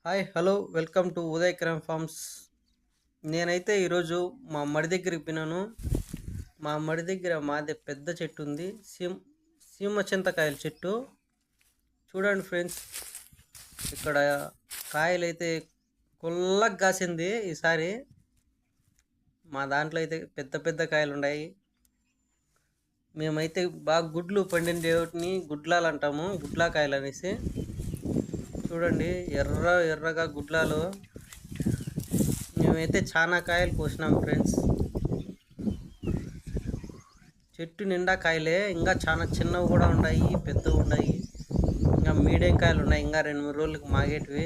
Hi hello welcome to Uday crime farms. నేనైతే ఈరోజు మా మడి దగ్గరికి పోయినాను. మా మడి దగ్గర మాదే పెద్ద చెట్టు ఉంది, సీమ చింతకాయల చెట్టు. చూడండి ఫ్రెండ్స్, ఇక్కడ కాయలు అయితే కుల్లగా కాసింది ఈసారి. మా దాంట్లో అయితే పెద్ద పెద్ద కాయలు ఉన్నాయి. మేమైతే బాగా గుడ్లు పండించేటిని గుడ్లాలు అంటాము, గుడ్లాకాయలు అనేసి. చూడండి ఎర్రగా గుడ్లాలు. మేమైతే చాలా కాయలు కోసినాం ఫ్రెండ్స్. చెట్టు నిండా కాయలే, ఇంకా చాలా చిన్నవి కూడా ఉన్నాయి, పెద్దవి ఉన్నాయి, ఇంకా మీడియం కాయలు ఉన్నాయి, ఇంకా 2-3 రోజులకు మాగేటివి.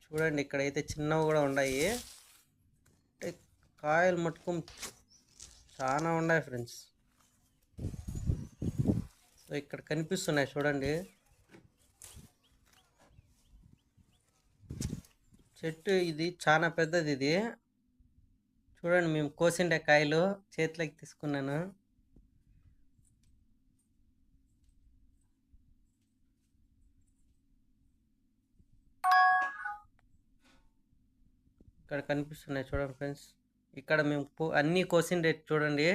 చూడండి ఇక్కడైతే చిన్నవి కూడా ఉన్నాయి. కాయలు మట్టుకు చాలా ఉన్నాయి ఫ్రెండ్స్. సో ఇక్కడ కనిపిస్తున్నాయి చూడండి. చెట్టు ఇది చాలా పెద్దది. ఇది చూడండి, మేము కోసిండే కాయలు చేతిలోకి తీసుకున్నాను. ఇక్కడ కనిపిస్తున్నాయి చూడండి ఫ్రెండ్స్. ఇక్కడ మేము అన్నీ కోసిండే చూడండి.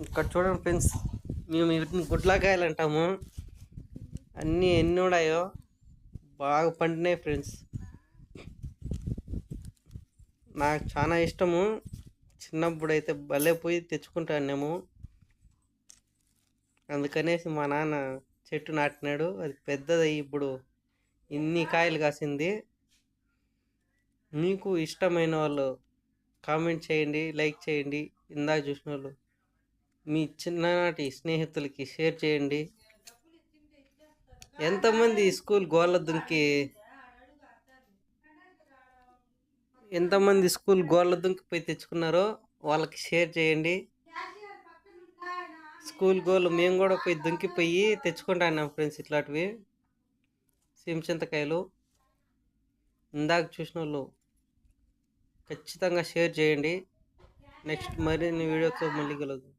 ఇక్కడ చూడండి ఫ్రెండ్స్, మేము వీటిని గుడ్లకాయలు అంటాము. అన్నీ ఎన్ని ఉన్నాయో, బాగా పండినాయి ఫ్రెండ్స్. నాకు చాలా ఇష్టము. చిన్నప్పుడు అయితే భలే పోయి తెచ్చుకుంటాను. అందుకనేసి మా నాన్న చెట్టు నాటినాడు. అది పెద్దది ఇప్పుడు ఇన్ని కాయలు కాసింది. మీకు ఇష్టమైన వాళ్ళు కామెంట్ చేయండి, లైక్ చేయండి. ఇందాక చూసిన వాళ్ళు మీ చిన్ననాటి స్నేహితులకి షేర్ చేయండి. ఎంతమంది స్కూల్ గోళ్ళ దుంకి పోయి తెచ్చుకున్నారో వాళ్ళకి షేర్ చేయండి. స్కూల్ గోళ్ళు మేము కూడా పోయి దుంకిపోయి తెచ్చుకుంటాం ఫ్రెండ్స్. ఇట్లాంటివి చింతకాయలు ఇందాక చూసిన వాళ్ళు ఖచ్చితంగా షేర్ చేయండి. నెక్స్ట్ మరిన్ని వీడియోతో మళ్ళీ కలుద్దాం.